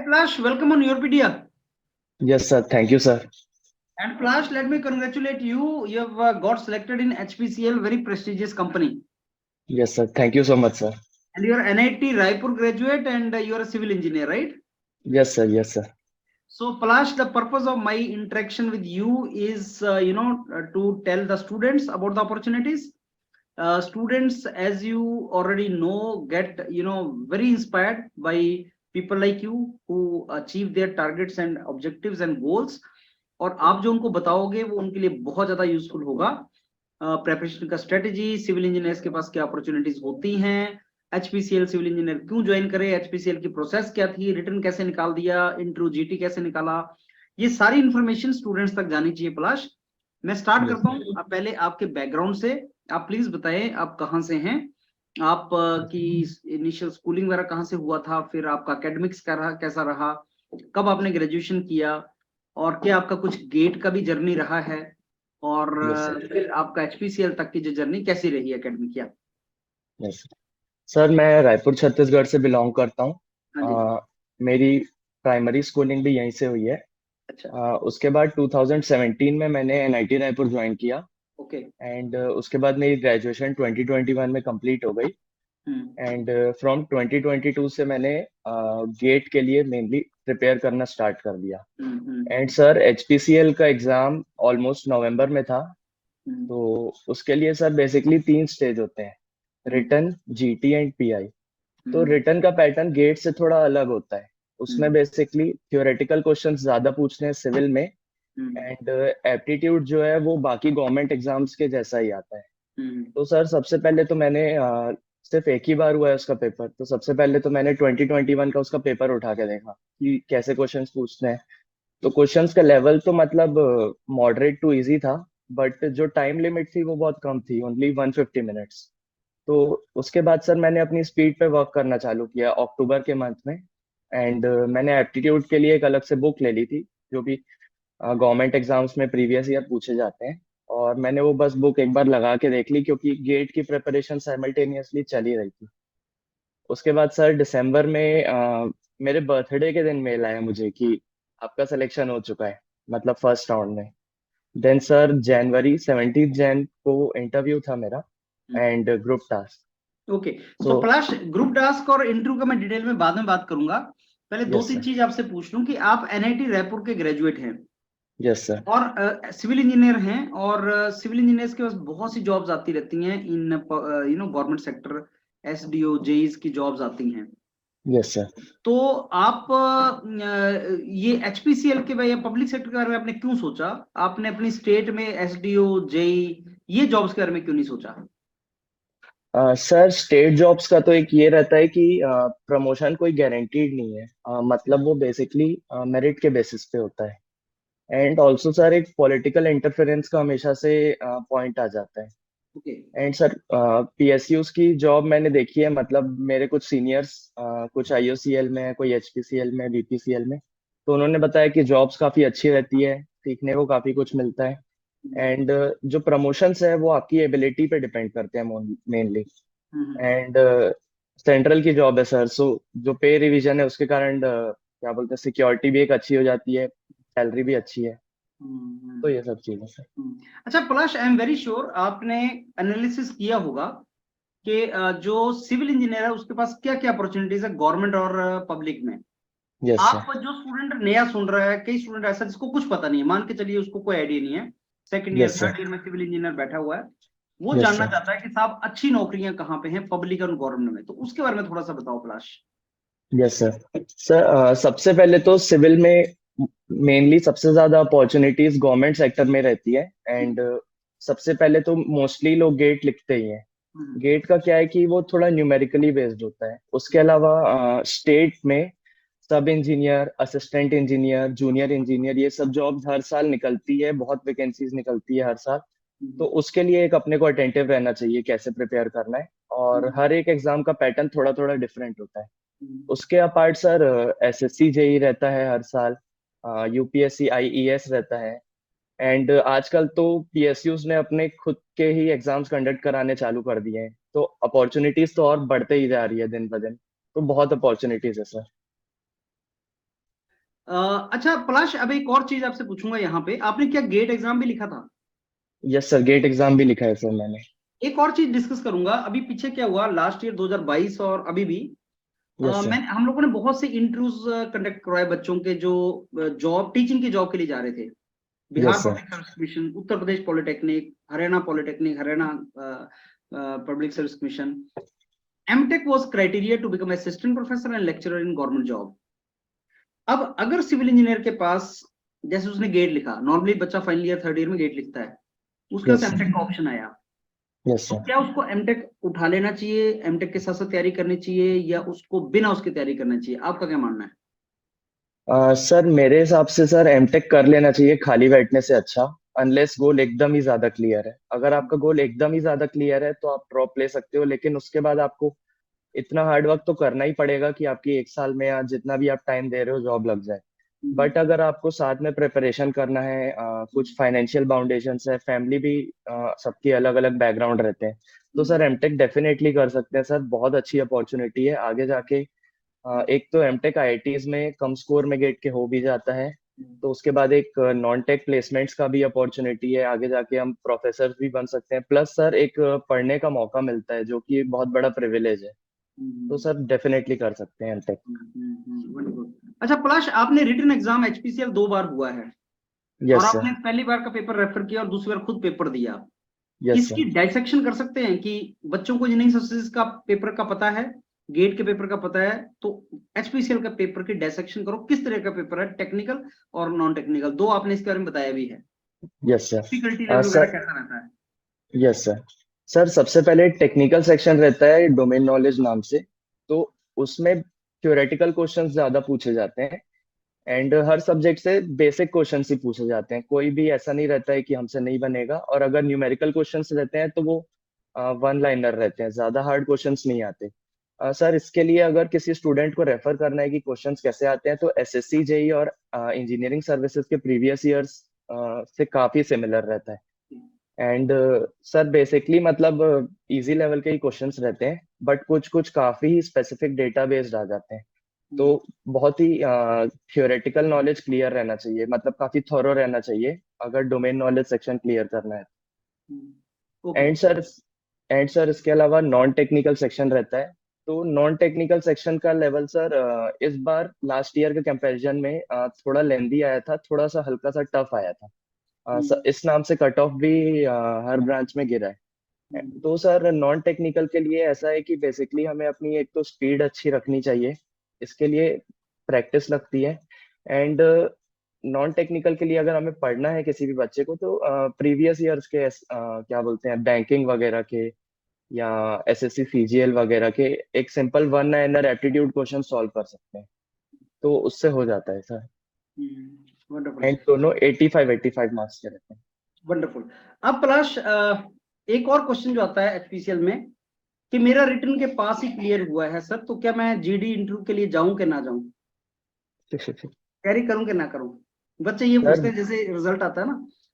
Flash, welcome on Europedia. Yes, sir. Thank you, sir. And Flash, let me congratulate you. You have got selected in HPCL, very prestigious company. Yes, sir. Thank you so much, sir. And you are NIT Raipur graduate and you are a civil engineer, right? Yes, sir. Yes, sir. So, Flash, the purpose of my interaction with you is, to tell the students about the opportunities. Students, as you already know, get, very inspired by people like you who achieve their targets and objectives and goals. और आप जो उनको बताओगे वो उनके लिए बहुत ज्यादा यूजफुल होगा। प्रेपरेशन का स्ट्रेटेजी, सिविल इंजीनियर्स के पास क्या अपॉर्चुनिटीज होती हैं, एचपीसीएल सिविल इंजीनियर क्यों ज्वाइन करे, एचपीसीएल की प्रोसेस क्या थी, रिटर्न कैसे निकाल दिया, इंटरव्यू जीटी कैसे निकाला, ये सारी इंफॉर्मेशन स्टूडेंट्स तक जानी चाहिए। पलाश, मैं स्टार्ट Yes, करता sir. हूँ। आप पहले आपके बैकग्राउंड से आप प्लीज बताएं, आप कहाँ से हैं, आप की इनिशियल स्कूलिंग वगैरह कहाँ से हुआ था, फिर आपका एकेडमिक्स कैसा रहा, कब आपने ग्रेजुएशन किया, और क्या आपका कुछ गेट का भी जर्नी रहा है, और Yes, sir. फिर आपका एचपीसीएल तक की जो जर्नी कैसी रही एकेडमिक या। Yes, sir. सर, मैं रायपुर छत्तीसगढ़ से बिलोंग करता हूँ। हाँ जी। मेरी प्राइमरी स्कूलिंग भी यहीं से हुई है। अच्छा। उसके बाद 2017 में मैंने एनआईटी रायपुर ज्वाइन किया ओके। एंड उसके बाद मेरी ग्रेजुएशन 2021 में कंप्लीट हो गई एंड फ्रॉम 2022 से मैंने गेट के लिए मेनली प्रिपेयर करना स्टार्ट कर दिया। एंड सर, एचपीसीएल का एग्जाम ऑलमोस्ट नवंबर में था। तो उसके लिए सर बेसिकली 3 स्टेज होते हैं, रिटन, जीटी एंड पीआई। तो रिटन का पैटर्न गेट से थोड़ा अलग होता है। उसमें बेसिकली थ्योरेटिकल क्वेश्चंस ज्यादा पूछते हैं सिविल में एंड एप्टीट्यूड जो है वो बाकी गवर्नमेंट एग्जाम्स के जैसा ही आता है। तो सर सबसे पहले तो मैंने सिर्फ एक ही बार हुआ है उसका पेपर, तो सबसे पहले तो मैंने 2021 का उसका पेपर उठा के देखा कि कैसे क्वेश्चंस पूछते हैं। तो क्वेश्चंस का लेवल तो मतलब मॉडरेट टू इजी था, बट जो टाइम लिमिट थी वो बहुत कम थी, ओनली 150 मिनट्स। तो उसके बाद सर मैंने अपनी स्पीड पे वर्क करना चालू किया अक्टूबर के मंथ में एंड मैंने एप्टीट्यूड के लिए एक अलग से बुक ले ली थी जो भी गवर्नमेंट एग्जाम्स में प्रीवियस ईयर पूछे जाते हैं। और मैंने वो बस बुक एक बार लगा के देख ली क्योंकि गेट की प्रिपरेशन साइमल्टेनियसली चल ही रही थी। उसके बाद सर दिसंबर में मेरे बर्थडे के दिन मेल आया मुझे कि आपका सिलेक्शन हो चुका है, मतलब फर्स्ट राउंड में। देन सर जनवरी 17 जैन को इंटरव्यू था मेरा एंड ग्रुप टास्क। ओके। सो तो पलाश, ग्रुप टास्क और इंटरव्यू का मैं डिटेल में बाद में बात करूंगा। पहले दो यस तीन सर। चीज आपसे पूछ लूं कि आप एनआईटी रायपुर के ग्रेजुएट हैं यस सर। और सिविल इंजीनियर हैं, और सिविल इंजीनियर्स के पास बहुत सी जॉब्स आती रहती हैं इन गवर्नमेंट सेक्टर, एसडीओ जेईस की जॉब्स आती हैं। Yes sir. तो आप ये एचपीसीएल के या पब्लिक सेक्टर के बारे में आपने क्यों सोचा? आपने अपनी स्टेट में एसडीओ जेई ये जॉब्स के बारे में क्यों नहीं सोचा? सर, स्टेट जॉब्स का तो एक ये रहता है कि प्रमोशन कोई गारंटीड नहीं है। मतलब वो बेसिकली मेरिट के बेसिस पे होता है एंड ऑल्सो सर एक पॉलिटिकल इंटरफेरेंस का हमेशा से पॉइंट आ जाता है। ओके। एंड सर पीएसयूज की जॉब मैंने देखी है, मतलब मेरे कुछ सीनियर्स कुछ आईओसीएल में है, कोई एचपीसीएल में, बीपीसीएल में। तो उन्होंने बताया कि जॉब्स काफी अच्छी रहती है, सीखने को काफी कुछ मिलता है एंड जो प्रमोशंस है वो आपकी एबिलिटी पे डिपेंड करते हैं मेनली। एंड सेंट्रल की जॉब है सर, सो जो पे रिवीजन है उसके कारण क्या बोलते हैं, सिक्योरिटी भी एक अच्छी हो जाती है, सैलरी भी अच्छी है। तो ये सब चीजें सर। अच्छा पलाश, आई एम वेरी श्योर आपने एनालिसिस किया होगा कि जो सिविल इंजीनियर है उसके पास क्या क्या अपॉर्चुनिटीज है गवर्नमेंट और पब्लिक में। Yes sir. आप जो स्टूडेंट नया सुन रहा है, कई स्टूडेंट ऐसा जिसको कुछ पता नहीं है, मान के चलिए उसको कोई आइडिया नहीं है, second year yes third sir. Year में सिविल इंजीनियर बैठा हुआ है, वो यस जानना सर। चाहता है कि साहब अच्छी नौकरियां कहाँ पे हैं पब्लिक और गवर्नमेंट में, तो उसके बारे में थोड़ा सा बताओ पलाश। Yes sir. सर सबसे पहले तो सिविल में मेनली सबसे ज्यादा अपॉर्चुनिटीज गवर्नमेंट सेक्टर में रहती है एंड सबसे पहले तो मोस्टली लोग गेट लिखते ही हैं। गेट का क्या है कि वो थोड़ा न्यूमेरिकली बेस्ड होता है। उसके अलावा स्टेट में सब engineer, assistant engineer, junior engineer, ये सब जॉब्स हर साल निकलती है, बहुत वैकेंसीज निकलती है हर साल। तो उसके लिए एक अपने को अटेंटिव रहना चाहिए कैसे प्रिपेयर करना है, और हर एक एग्जाम का पैटर्न थोड़ा थोड़ा डिफरेंट होता है। उसके अपार्ट सर एसएससी जेई रहता है हर साल, यूपीएससी आईईएस रहता है एंड आजकल तो पीएसयूज ने अपने खुद के ही एग्जाम्स कंडक्ट कराने चालू कर दिए हैं, तो अपॉर्चुनिटीज तो और बढ़ते ही जा रही है दिन ब दिन। तो बहुत अपॉर्चुनिटीज है सर। अच्छा पलाश, अब एक और चीज आपसे पूछूंगा यहाँ पे, आपने क्या गेट एग्जाम भी लिखा था? यस सर, गेट एग्जाम भी लिखा है सर मैंने। एक और चीज डिस्कस करूंगा, अभी पीछे क्या हुआ लास्ट ईयर 2022 और अभी भी, यस सर। हम लोगों ने बहुत से इंटरव्यूज कंडक्ट करवाए बच्चों के जो जॉब टीचिंग की जॉब के लिए जा रहे थे। Bihar yes sir. Public service commission, Uttar Pradesh polytechnic, Haryana polytechnic, Haryana public service commission. MTech was criteria to become assistant professor and lecturer in government job. अब अगर सिविल इंजीनियर के पास, जैसे उसने गेट लिखा, नॉर्मली बच्चा फाइनल ईयर थर्ड ईयर में गेट लिखता है, उसके यस पास सर। एमटेक का ऑप्शन आया, यस तो सर। क्या उसको एमटेक उठा लेना चाहिए, एमटेक के साथ साथ तैयारी करनी चाहिए, या उसको बिना उसकी तैयारी करना चाहिए? आपका क्या मानना है? सर मेरे हिसाब से सर एमटेक कर लेना चाहिए खाली बैठने से अच्छा, अनलेस गोल एकदम ही ज्यादा क्लियर है। अगर आपका गोल एकदम ही ज्यादा क्लियर है तो आप ड्रॉप ले सकते हो, लेकिन उसके बाद आपको इतना हार्ड वर्क तो करना ही पड़ेगा कि आपकी एक साल में या जितना भी आप टाइम दे रहे हो जॉब लग जाए। बट अगर आपको साथ में प्रिपरेशन करना है, कुछ फाइनेंशियल बाउंडेशन है, फैमिली भी सबकी अलग अलग बैकग्राउंड रहते हैं, तो सर एमटेक डेफिनेटली कर सकते हैं सर। बहुत अच्छी अपॉर्चुनिटी है आगे जाके। एक तो एमटेक आईआईटीज में कम स्कोर में गेट के हो भी जाता है, तो उसके बाद एक नॉन टेक प्लेसमेंट्स का भी अपॉर्चुनिटी है, आगे जाके हम प्रोफेसर भी बन सकते हैं। प्लस सर एक पढ़ने का मौका मिलता है जो कि बहुत बड़ा प्रिविलेज है। तो सर डेफिनेटली कर सकते हैं एमटेक। वंडरफुल। अच्छा पलाश, आपने रिटन एग्जाम एचपीसीएल 2 बार हुआ है, और यस सर। आपने पहली बार का पेपर रेफर किया और दूसरी बार खुद पेपर दिया। यस इसकी सर। डाइसेक्शन कर सकते हैं कि बच्चों को इंजीनियरिंग सर्विसेज का पेपर का पता है, गेट के पेपर का पता है, तो एचपीसीएल का पेपर की डाइसेक्शन करो, किस तरह का पेपर है, टेक्निकल और नॉन टेक्निकल, दो आपने इसके बारे में बताया भी है, यस डिफिकल्टी सर। लेवल वगैरह सर कैसा रहता है? Yes sir. सर सबसे पहले टेक्निकल सेक्शन रहता है डोमेन नॉलेज नाम से। तो उसमें थ्योरेटिकल क्वेश्चंस ज्यादा पूछे जाते हैं, एंड हर सब्जेक्ट से बेसिक क्वेश्चंस ही पूछे जाते हैं। कोई भी ऐसा नहीं रहता है कि हमसे नहीं बनेगा। और अगर न्यूमेरिकल क्वेश्चंस रहते हैं तो वो वन लाइनर रहते हैं, ज्यादा हार्ड क्वेश्चंस नहीं आते। सर इसके लिए अगर किसी स्टूडेंट को रेफर करना है कि क्वेश्चंस कैसे आते हैं, तो एसएससी जेई और इंजीनियरिंग सर्विसेज के प्रीवियस ईयर्स से काफी सिमिलर रहता है। एंड सर बेसिकली मतलब इजी लेवल के ही क्वेश्चंस रहते हैं, बट कुछ कुछ काफी स्पेसिफिक डेटा बेस्ड आ जाते हैं। तो बहुत ही थियोरेटिकल नॉलेज क्लियर रहना चाहिए, मतलब काफी थॉरो रहना चाहिए अगर डोमेन नॉलेज सेक्शन क्लियर करना है। ओके। एंड सर इसके अलावा नॉन टेक्निकल सेक्शन रहता है। तो नॉन टेक्निकल सेक्शन का लेवल सर इस बार लास्ट ईयर के कंपैरिजन में थोड़ा लेंदी आया था, थोड़ा सा हल्का सा टफ आया था। इस नाम से कट ऑफ भी हर ब्रांच में गिरा है। तो सर नॉन टेक्निकल के लिए ऐसा है कि बेसिकली हमें अपनी एक तो स्पीड अच्छी रखनी चाहिए, इसके लिए प्रैक्टिस लगती है। एंड नॉन टेक्निकल के लिए अगर हमें पढ़ना है किसी भी बच्चे को, तो प्रीवियस ईयर्स के क्या बोलते हैं बैंकिंग वगैरह के या एसएससी सीजीएल वगैरह के एक simple one liner aptitude question solve कर सकते हैं, तो उससे हो जाता है सर। वंडरफुल। एंड दोनों 85 मार्क्स के रहते हैं। वंडरफुल। अब प्लस एक और क्वेश्चन जो आता है एचपीसीएल में, कि मेरा रिटर्न के पास ही क्लियर हुआ है सर, तो क्या मैं जीडी इंटरव्यू के लिए जाऊं कि ना जाऊं, तैयारी करूं कि ना करूं? बच्चे ये सर पूछते हैं, जैसे रिजल्ट आता है ना,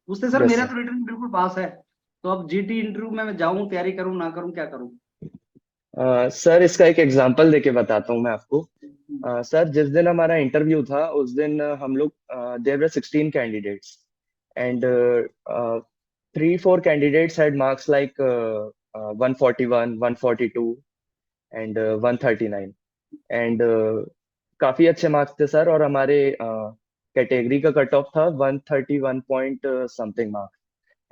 पूछते हैं सर यस मेरा सर। तो रिटर्न बिल्कुल पास है, तो अब जीडी इंटरव्यू में मैं जाऊं, तैयारी करूं ना करूं, क्या करूं? सर इसका एक एग्जांपल देके बताता हूँ मैं आपको। सर जिस दिन हमारा इंटरव्यू था उस दिन हम लोग there were 16 candidates, and 3-4 candidates had marks like 141, 142 and 139। And काफी अच्छे मार्क्स थे सर, और हमारे कैटेगरी का कट ऑफ था 131 point something marks.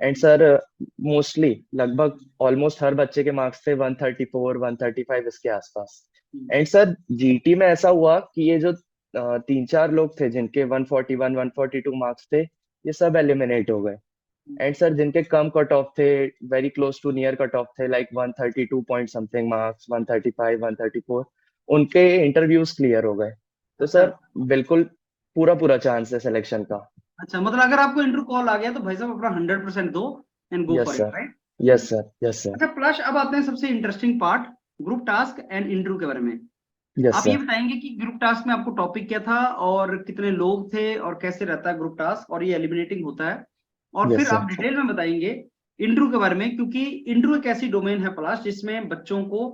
And sir mostly लगभग ऑलमोस्ट हर बच्चे के मार्क्स थे 134, 135 इसके आसपास। एंड सर जीटी में ऐसा हुआ कि ये जो 3-4 लोग थे जिनके 141, 142 मार्क्स थे, ये सब एलिमिनेट हो गए। एंड सर जिनके कम कट ऑफ थे, very close to near cut off थे, लाइक 132 पॉइंट समथिंग मार्क्स, 135, 134, उनके इंटरव्यूज क्लियर हो गए। तो अच्छा। सर बिल्कुल पूरा पूरा चांस है सिलेक्शन का। अच्छा, मतलब अगर आपको इंटरव्यू कॉल आ गया तो भाई साहब अपना 100% दो and go yes for it, sir. Right? Yes sir. Yes sir. अच्छा प्लस, अब आते हैं सबसे interesting part, group task and interview के बारे में। यस आप ये सर। बताएंगे कि ग्रुप टास्क में आपको टॉपिक क्या था, और कितने लोग थे, और कैसे रहता है ग्रुप टास्क, और ये एलिमिनेटिंग होता है, और फिर यस आप सर। डिटेल में बताएंगे इंटरव्यू के बारे में, क्योंकि इंटरव्यू एक ऐसी डोमेन है पलाश जिसमें बच्चों को,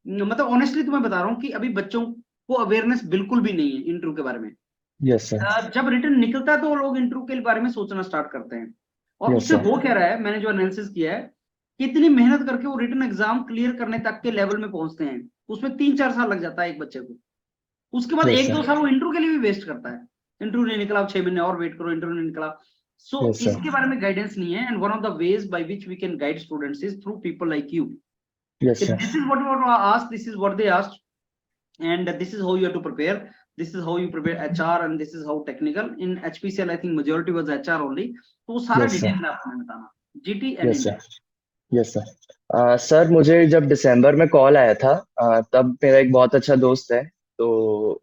मतलब ऑनेस्टली तुम्हें बता रहा हूँ कि अभी बच्चों को अवेयरनेस बिल्कुल भी नहीं है इंटरव्यू के बारे में। Yes sir. जब रिटर्न निकलता है तो लोग इंटरव्यू के बारे में सोचना स्टार्ट करते हैं, और यस उससे सर। हो क्या रहा है, मैंने जो एनालिसिस किया है, कितनी मेहनत करके वो रिटर्न एग्जाम क्लियर करने तक के लेवल में पहुंचते हैं, उसमें 3-4 साल लग जाता है एक बच्चे को। उसके बाद यस एक सर। दो साल वो इंटरव्यू के लिए भी वेस्ट करता है। इंटरव्यू नहीं निकला, 6 महीने और वेट करो, इंटरव्यू नहीं निकला। So yes sir. इसके बारे में गाइडेंस नहीं है, and one of the ways by which we can guide students is through people like you. Yes sir. This is what asked, this is what they asked, and this is how you have to prepare. This is how you prepare HR, and this is how technical. In HPCL, I think majority was HR only. तो वो सारा yes detail sir. में आपको मैं बताना, GT and yes intake. Sir. Yes sir. Sir मुझे जब दिसंबर में कॉल आया था, तब मेरा एक बहुत अच्छा दोस्त है, तो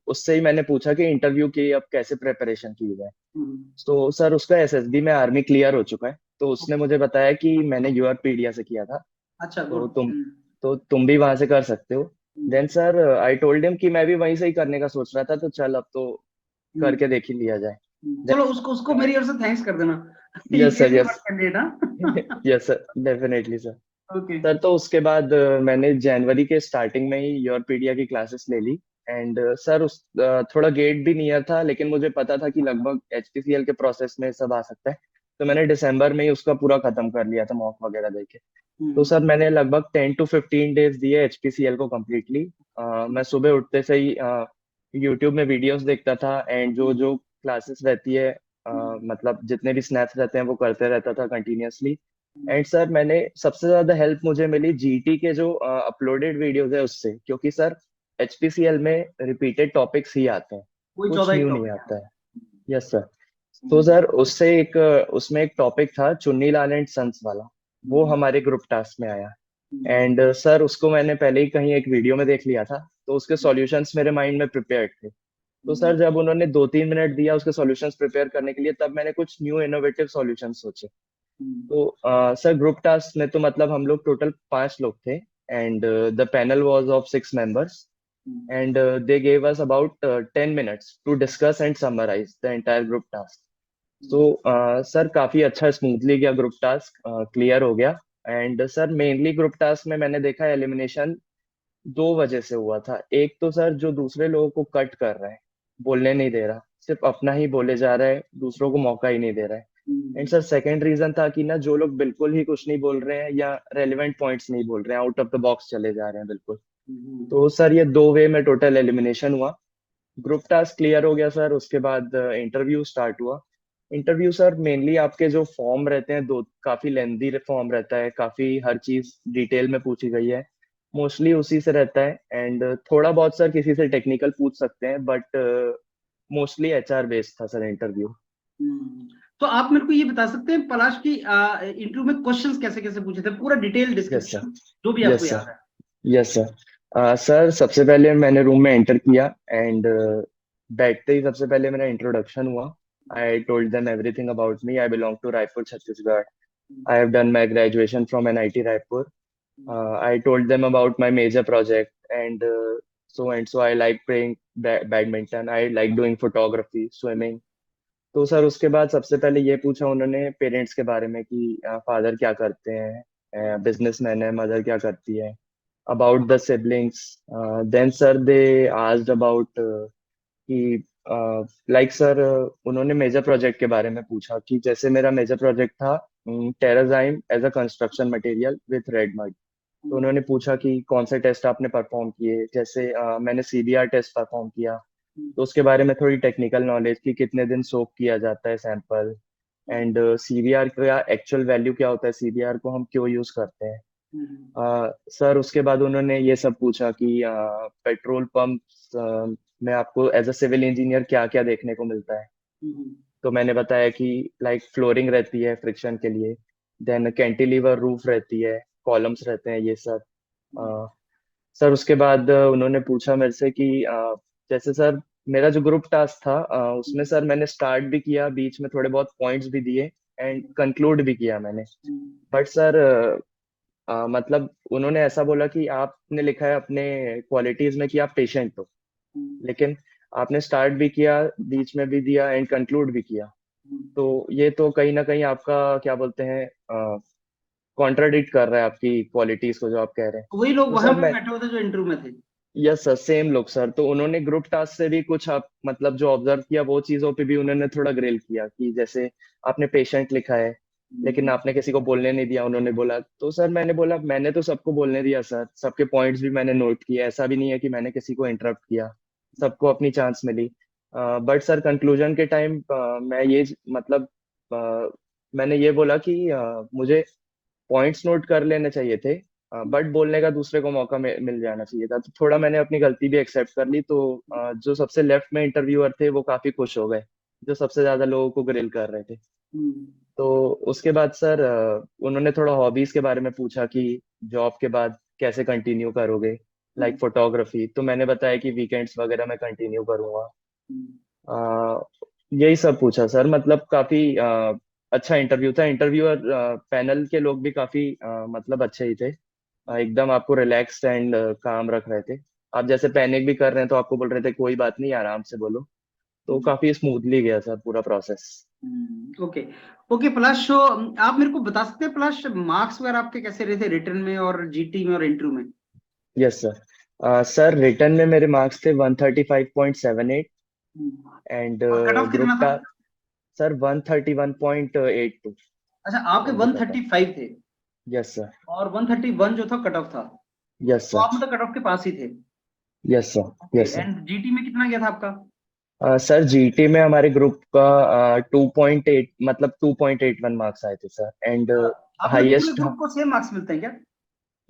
उससे ही मैंने पूछा कि इंटरव्यू की अब कैसे प्रिपरेशन की जाए। तो सर उसका एसएसबी में आर्मी क्लियर हो चुका है, तो उसने मुझे बताया कि मैंने यूआरपीडिया से किया था, अच्छा, तो गुड। तुम भी वहां से कर सकते हो। Then sir I told him कि मैं भी वहीं से ही करने का सोच रहा था, तो चल अब तो करके देख ही लिया जाए। चलो उसको उसको मेरी ओर से थैंक्स कर देना। Yes sir. यस। कैंडिडेट, हाँ। Yes sir, definitely sir. Okay. Sir तो उसके बाद मैंने जनवरी के स्टार्टिंग में ही यूरोपीडिया की क्लासेस ले ली। एंड सर उस थोड़ा गेट भी नियर था, लेकिन मुझे पता था कि लगभग एचपीसीएल के प्रोसेस में सब आ सकता है, तो मैंने दिसंबर में ही उसका पूरा खत्म कर लिया था मॉक वगैरह देके। तो सर मैंने लगभग 10 to 15 डेज दिए एचपीसीएल को कम्प्लीटली। मैं सुबह उठते से ही यूट्यूब में वीडियोस देखता था, एंड जो जो क्लासेस रहती है, मतलब जितने भी स्नैप्स रहते हैं वो करते रहता था कंटिन्यूअसली। एंड सर मैंने सबसे ज्यादा हेल्प मुझे मिली जीटी के जो अपलोडेड वीडियोस है उससे, क्योंकि सर एचपीसीएल में रिपीटेड टॉपिक्स ही आते हैं, कोई कुछ 14 एक न्यू नहीं टॉपिक आता है। Yes sir. तो सर उससे एक उसमें एक टॉपिक था चुन्नीलाल एंड सन्स वाला, वो हमारे ग्रुप टास्क में आया। एंड सर उसको मैंने पहले ही कहीं एक वीडियो में देख लिया था, तो उसके सॉल्यूशंस मेरे माइंड में प्रिपेयर्ड थे। तो सर जब उन्होंने 2-3 मिनट दिया उसके सॉल्यूशंस प्रिपेयर करने के लिए, तब मैंने कुछ न्यू इनोवेटिव सॉल्यूशंस सोचे। तो सर ग्रुप टास्क में तो मतलब हम लोग टोटल 5 लोग थे, and the panel was of 6 members, and they gave us about 10 minutes to discuss and summarise the entire group task. तो सर काफी अच्छा स्मूथली गया, ग्रुप टास्क क्लियर हो गया। And sir mainly group task में मैंने देखा एलिमिनेशन 2 वजह से हुआ था। एक तो सर जो दूसरे लोगों को कट कर रहा है, बोलने नहीं दे रहा, सिर्फ अपना ही बोले जा रहा है, दूसरों को मौका ही नहीं दे रहा है। एंड सर सेकंड रीजन था कि ना जो लोग बिल्कुल ही कुछ नहीं बोल रहे हैं या रेलिवेंट पॉइंट्स नहीं बोल रहे हैं, आउट ऑफ द बॉक्स चले जा रहे हैं बिल्कुल। तो सर ये 2 वे में टोटल एलिमिनेशन हुआ। ग्रुप टास्क क्लियर हो गया सर, उसके बाद इंटरव्यू स्टार्ट हुआ। इंटरव्यू सर मेनली आपके जो फॉर्म रहते हैं, दो काफी लेंदी फॉर्म रहता है, काफी हर चीज डिटेल में पूछी गई है, मोस्टली उसी से रहता है। एंड थोड़ा बहुत सर किसी से टेक्निकल पूछ सकते हैं, बट मोस्टली एचआर बेस्ड था सर इंटरव्यू। तो आप मेरे को ये बता सकते हैं पलाश की इंटरव्यू में क्वेश्चंस कैसे कैसे पूछे थे, पूरा डिटेल यस सर। डिस्क्रिप्शन जो भी आपको यस याद सर। है। Yes sir. सर सबसे पहले मैंने रूम में एंटर किया, एंड बैठते ही सबसे पहले मेरा इंट्रोडक्शन हुआ। I told them everything about me. I belong to Raipur Chhattisgarh. I have done my graduation from NIT Raipur. I told them about my major project, and so I like playing badminton. I like doing photography, swimming. तो sir उसके बाद सबसे पहले ये पूछा उन्होंने parents के बारे में कि फादर क्या करते हैं, बिजनेसमैन है, मदर क्या करती है, about the siblings. Then sir they asked about कि लाइक सर उन्होंने मेजर प्रोजेक्ट के बारे में पूछा कि जैसे मेरा मेजर प्रोजेक्ट था terrazyme as a construction material with red mud. तो उन्होंने पूछा कि कौन से टेस्ट आपने परफॉर्म किए, जैसे मैंने सीबीआर टेस्ट परफॉर्म किया, तो उसके बारे में थोड़ी टेक्निकल नॉलेज कि कितने दिन सोक किया जाता है सैंपल, एंड सीबीआर का एक्चुअल वैल्यू क्या होता है, सीबीआर को हम क्यों यूज करते हैं। सर उसके बाद उन्होंने ये सब पूछा कि पेट्रोल पंप में आपको एज अ सिविल इंजीनियर क्या क्या देखने को मिलता है। तो मैंने बताया कि लाइक फ्लोरिंग रहती है फ्रिक्शन के लिए, देन कैंटिलीवर रूफ रहती है, कॉलम्स रहते हैं, ये सब। सर उसके बाद उन्होंने पूछा मेरे से कि जैसे सर मेरा जो ग्रुप टास्क था, उसमें सर मैंने स्टार्ट भी किया, बीच में थोड़े बहुत पॉइंट्स भी दिए, एंड कंक्लूड भी किया मैंने। बट सर मतलब उन्होंने ऐसा बोला कि आपने लिखा है अपने क्वालिटीज में कि आप पेशेंट हो, लेकिन आपने स्टार्ट भी किया, बीच में भी दिया, एंड कंक्लूड भी किया, तो ये तो कहीं ना कहीं आपका क्या बोलते हैं कॉन्ट्राडिक्ट कर रहा है आपकी क्वालिटीज को जो आप कह रहे हैं। वही लोग तो वहां सर पे मैं बैठे हुए थे जो इंटरव्यू में थे। Yes sir, same look sir. तो उन्होंने ग्रुप टास्क से भी कुछ आप मतलब जो ऑब्जर्व किया वो चीजों पे भी उन्होंने थोड़ा ग्रिल किया कि जैसे आपने पेशेंट लिखा है लेकिन आपने किसी को बोलने नहीं दिया, उन्होंने बोला। तो सर मैंने बोला मैंने तो सबको बोलने दिया सर, सबके पॉइंट्स भी मैंने नोट किए, ऐसा भी नहीं है कि मैंने किसी को इंटरप्ट किया, सबको अपनी चांस मिली। बट सर कंक्लूजन के टाइम मैं ये मतलब मैंने ये बोला कि मुझे पॉइंट्स नोट कर लेने चाहिए थे, बट बोलने का दूसरे को मौका मिल जाना चाहिए था। तो थोड़ा मैंने अपनी गलती भी एक्सेप्ट कर ली। तो जो सबसे लेफ्ट में इंटरव्यूअर थे वो काफी खुश हो गए, जो सबसे ज्यादा लोगों को ग्रिल कर रहे थे। तो उसके बाद सर उन्होंने थोड़ा हॉबीज के बारे में पूछा कि जॉब के बाद कैसे कंटिन्यू करोगे, लाइक फोटोग्राफी। तो मैंने बताया कि वीकेंड्स वगैरह मैं कंटिन्यू करूंगा। अ, यही सब पूछा सर। मतलब काफी अच्छा इंटरव्यू था। इंटरव्यूअर पैनल के लोग भी काफी मतलब अच्छे ही थे। एकदम आपको रिलैक्स्ड एंड काम रख रहे थे। आप जैसे पैनिक भी कर रहे हैं तो आपको बोल रहे थे कोई बात नहीं, आराम से बोलो। तो काफी स्मूथली गया सर पूरा प्रोसेस। ओके। ओके पलाश, तो आप मेरे को बता सकते हैं पलाश, मार्क्स वगैरह आपके कैसे रहे थे रिटर्न में और जीटी में और इंटरव्यू में? Yes sir. सर रिटर्न में मेरे मार्क्स थे 135.78 एंड और कट ऑफ कितना ग्रुप था? का सर 131.82। अच्छा, आपके एमबी का था। 135 थे यस सर। और 131 जो था कट ऑफ था, यस तो सर। आप मतलब कट ऑफ के पास ही थे। Yes sir. Okay, yes sir. And GT में कितना गया था आपका? सर जीटी में हमारे ग्रुप का 2.8 मतलब 2.81 मार्क्स आए थे सर। एंड आप मतलब पूरे हाईएस्ट। ग्रुप को सेम मार्क्स मिलते हैं क्या?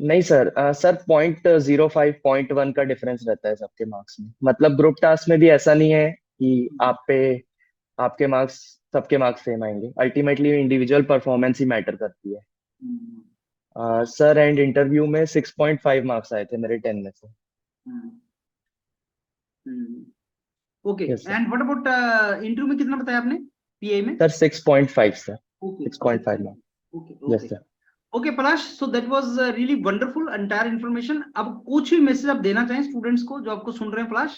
नहीं सर, सर 0.05 0.1 का डिफरेंस रहता है सबके मार्क्स में। मतलब ग्रुप टास्क में भी ऐसा नहीं है कि आपके मार्क्स सबके मार्क्स सेम आएंगे। अल्टीमेटली इंडिविजुअल परफॉर्मेंस ही मैटर करती है। सर एंड इंटरव्यू में 6.5 मार्क्स आए थे मेरे 10 में से। Okay, yes sir. And what about interview में कितना बताया आपने पीआई में? Sir 6.5 sir. Okay 6.5 marks. Okay yes okay sir. Okay Palash, so that was really wonderful entire information. अब कुछ भी मैसेज आप देना चाहें स्टूडेंट्स को जो आपको सुन रहे हैं Palash?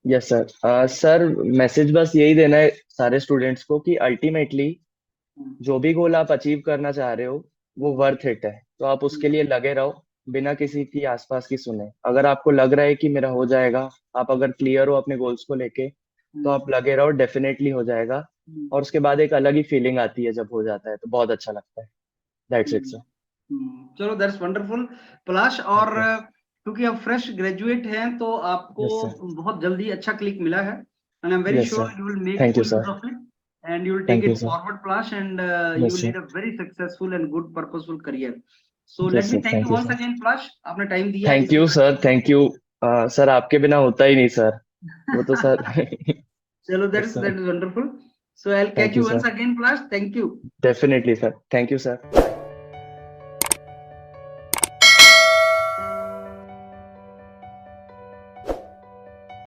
Yes sir. Sir message बस यही देना है सारे स्टूडेंट्स को कि अल्टीमेटली जो भी गोल आप अचीव करना चाह रहे हो वो वर्थ इट है। तो आप उसके लिए लगे रहो बिना किसी की आसपास की सुने। अगर आपको लग रहा है कि मेरा हो जाएगा, आप अगर क्लियर हो अपने गोल्स को लेके, तो आप लगे रहो, डेफिनेटली हो जाएगा। और उसके बाद एक अलग ही फीलिंग आती है जब हो जाता है, तो बहुत अच्छा लगता है। That's it sir. चलो, दैट्स वंडरफुल पलाश। और थैंक यू। क्योंकि आप फ्रेश ग्रेजुएट हैं तो आपको यस सर। बहुत जल्दी अच्छा क्लिक मिला है, and I am very yes sure sir. You will make thank you full use sir. Of it and you will take thank you it sir. forward Palash, and you yes will sir. lead a very successful and good purposeful career. So let yes me sir. thank you thank you once sir. again Palash, आपने time दिया thank इस you sir. Interesting. Thank you. Sir आपके बिना होता ही नहीं sir, वो तो sir. चलो, yes that sir. is wonderful. So I'll thank catch you you sir. once again Palash. Thank you. Definitely sir. Thank you sir.